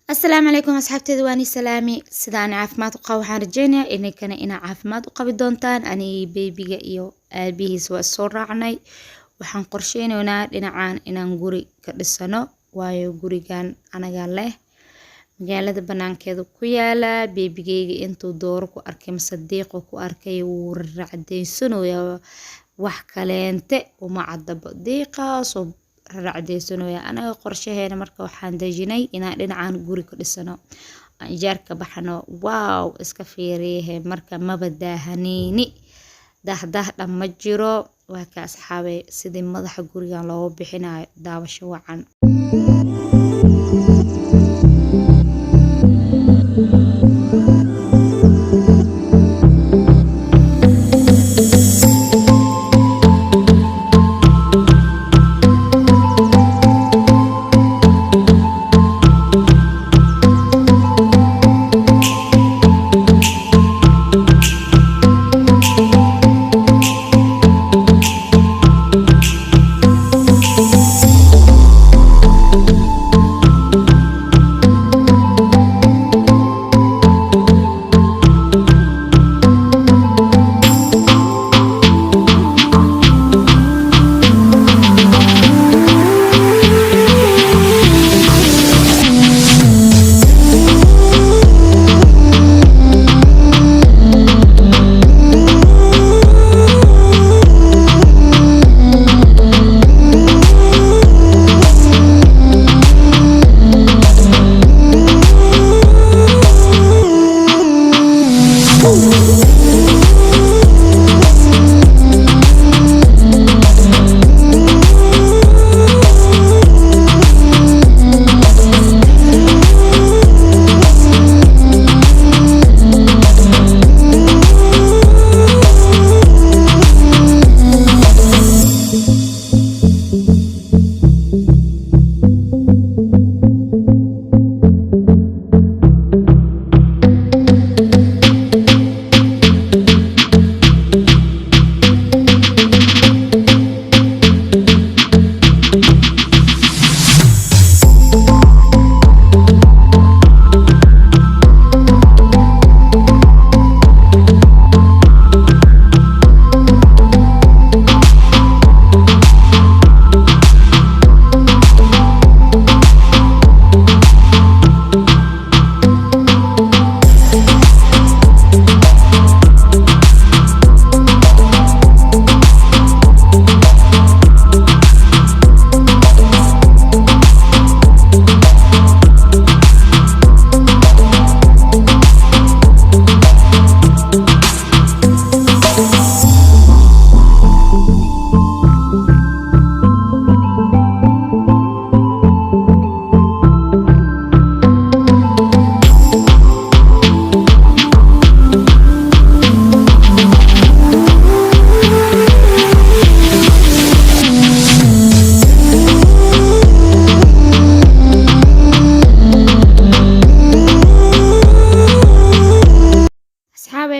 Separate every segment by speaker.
Speaker 1: السلام عليكم أصحابتي دواني سلامي سيدان عافمات وقا waxaan rajeynayaa inay kana ina caafimaad u qabi doontaan ani babyga iyo aabihiis waa soo raacnay waxaan qorsheynaynaa dhinacaan inaan guri ka dhisano waayo gurigan anaga leh magaalada banaankeeda ku yaala babygeyga intuu dooro ku arkay masadiiqo ku arkay wuu racdeysanayaa wax kaleente uma cadabo diiqaas oo racdeysanayaa anaga qorshaheena marka waxaan dejinay inaan dhinacaan guri ka dhisano ijaarka baxano wow iska fiiriye marka maba daahaneyni dahdah dhama jiro waa ka asxaabay sidii madaxa gurigan loo bixinayo daawasho wacan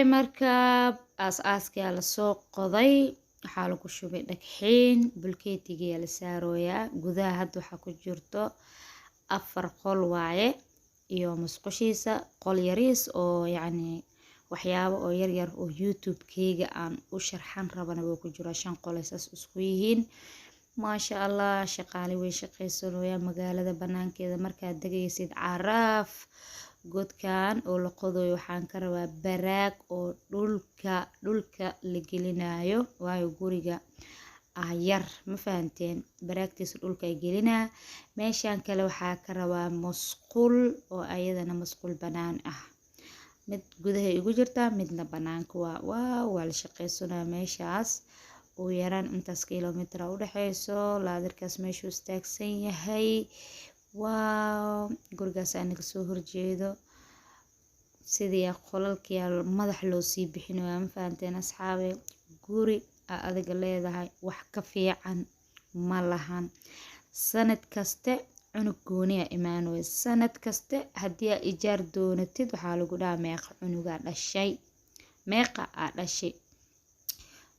Speaker 1: marka aas-aaska la soo qoday waxaa lagu shubay dhagxiin bulkeetiga la saarooyaa gudaha hadda waxa ku jirto 4 qol waaye iyo musqushiisa qol yariis oo yacni waxyaabo oo yar yar oo youtube-keyga aan u sharxan rabana way ku jira 5 qol saas isku yihiin maasha Allah shaqaale way shaqaysanooyaa magaalada banaankeeda markaad degaysid caraaf godkan oo la qodayo waxaan ka rabaa baraag oo dhulka la gelinayo waayo guriga yar ma fahanteen baraagtiisa dhulka ay gelinaa meeshan kale waxaa ka rabaa musqul oo ayadana musqul banaan ah mid gudaha igu jirta midna banaanka waa la shaqaysanaa meeshaas oo yaraan intaas kiiloomitir u dhaxayso laadirkaas meeshuu istaagsan yahay gurigaas aniga soo horjeedo sidii qolalkii madax loo sii bixinayo ma fahanteen asxaabe guri adiga leedahay wax ka fiican ma lahan sanad kaste cunug gooniya imaanay sanad kaste hadii aad ijaar doonatid waxaa lagu dhahaa meeqa cunuga dhashay meeqa dhashay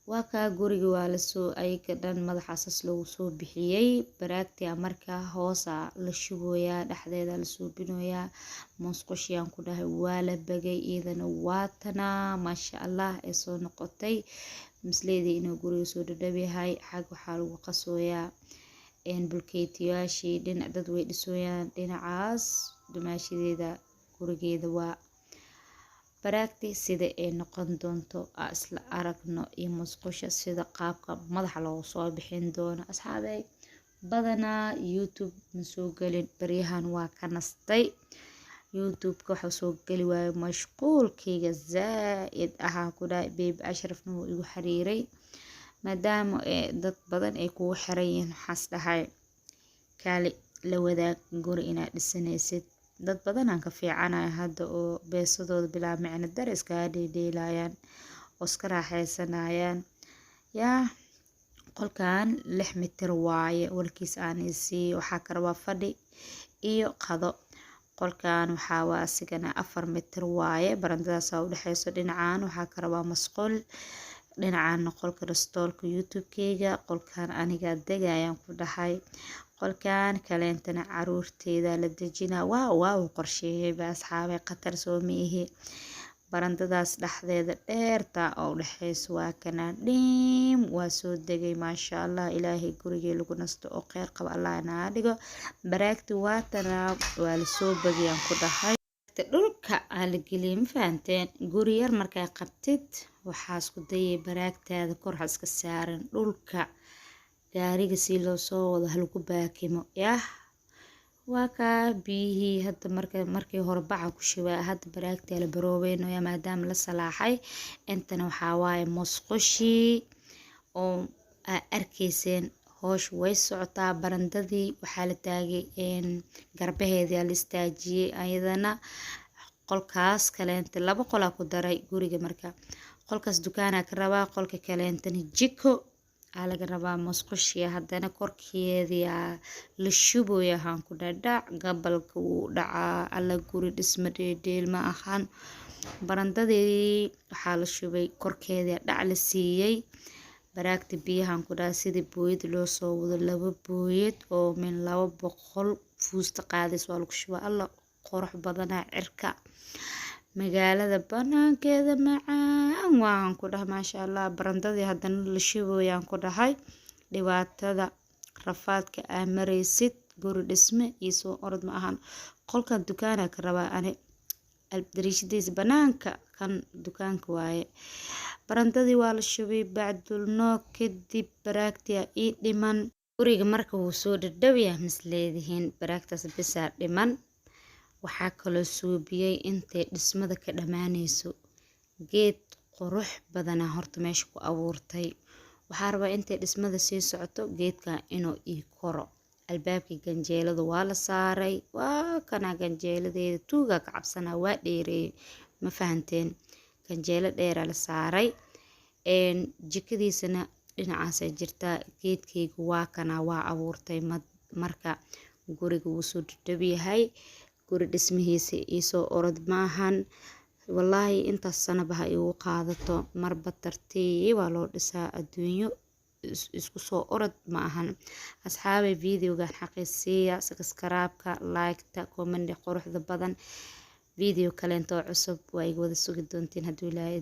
Speaker 1: waa kaa guriga waa lasoo ayaga dhan madaxaasas lagu soo bixiyey baraagtii markaa hoosa la shubooyaa dhexdeeda la suubinooyaa musqushiyaan ku dhahay waa la bagay iyadana waatanaa maasha allah ee soo noqotay misleedii inuu guriga soo dhadhabiyahay xag waxaa lagu qasooyaa bulkeetiyaashii dhinac dad way dhisooyaan dhinacaas dumaashadeeda gurigeeda waa baraagtii sida ay noqon doonto isla aragno iyo musqusha sida qaabka madaxa loogu soo bixin doono asxaabey badanaa youtube ma soo gelin baryahan waa ka nastay youtube-ka waxa soo geli waayo mashquulkayga zaaid ahaa ku dhahay beeb ashrafna wuu igu xiriiray maadaama dad badan ay kugu xiran yihiin waxaas dhahay kaali la wadaag guri inaad dhisanaysid dad badan aan ka fiicanayo hadda oo beesadooda bilaa micno dar iskaga dheedheelayaan oo iska raaxaysanayaan yaa qolkan 6 mitir waaye walkiis aan isii waxaa ka rabaa fadhi iyo qado qolkan waxaa waa asigana 4 mitir waaye barandadaas u dhaxayso dhinacaan waxaa ka rabaa masquul dhinacaan qolka restoolka youtube-keyga qolkan aniga degayaan ku dhahay qolkan kaleentana caruurteeda la dejina waa uu qorsheeyay asxaabay qatar soo miihi barandadaas dhexdeeda dheerta oo u dhaxayso waa kana dhiim waa soo degay maasha allah ilaahay gurigii lagu nasto oo kheyr qaba allah inaa dhigo baraagti waatana waa la soo bagayaan ku dhahay dhulka aan la geliyay ma fahanteen guri yar markaa qabtid waxaa isku dayay baraagtaada kor ha iska saaran dhulka gaariga si loo soo wado halku baakimo yah waa kaa biyihii hadda markii hore baca ku shubaa hadda baraagtaa la baroobeynaya maadaama la salaaxay intana waxaa waaye musqushii oo arkayseen hoosh way socotaa barandadii waxaa la taagay garbaheedii la istaajiyey ayadana qolkaas kaleenta 2 qolaa ku daray guriga marka qolkaas dukaana ka rabaa qolka kaleentana jiko laga rabaa musqushii haddana korkeedii la shubooya haan ku dhadhac gabalka uu dhacaa alla guri dhisma dheedheel ma ahan barandadii waxaa la shubay korkeedii dhac la siiyey baraagta biyahan ku dhahay sidii booyad loo soo wado 2 booyad oo min 200 fuusta qaadays waa lagu shubaa alla qurux badanaa cirka magaalada banaankeeda macaan waan ku dhahay maasha allah barandadii haddana la shubooyaan ku dhahay dhibaatada rafaadka aan maraysid guri dhisme iyo soo orod ma ahan qolkan dukaana ka rabaa ani dariishadiisa banaanka kan dukaanka waaye barandadii waa la shubay bacdul noog kadib baraagtii ii dhiman guriga marka wuu soo dhadhawiyaa misleedihiin baraagtaas bisaa dhiman waxaa kaloo suubiyey intay dhismada ka dhamaanayso geed qurux badanaa horta meesha ku abuurtay waxaa rabaa intay dhismada sii socoto geedkan inuu ii koro albaabkii ganjeelada waa la saaray waa kana ganjeeladeeda tuugaa ka cabsanaa waa dheereeyey ma fahanteen ganjeelo dheeraa la saaray jikadiisana dhinacaasay jirtaa geedkayga waa kana waa abuurtay marka guriga wuu soo dhadhabiyahay guri dhismihiisa iisoo orod maahan wallaahi intaas sanaba ha igu qaadato marba tartiibaa loo dhisaa adduunyo isku soo orod ma ahan asxaabay videogan xaqiisiya subscribe-ka like-ta comment quruxda badan video kaleento cusub waa iga wada sugi doontiin hadduu ilaahay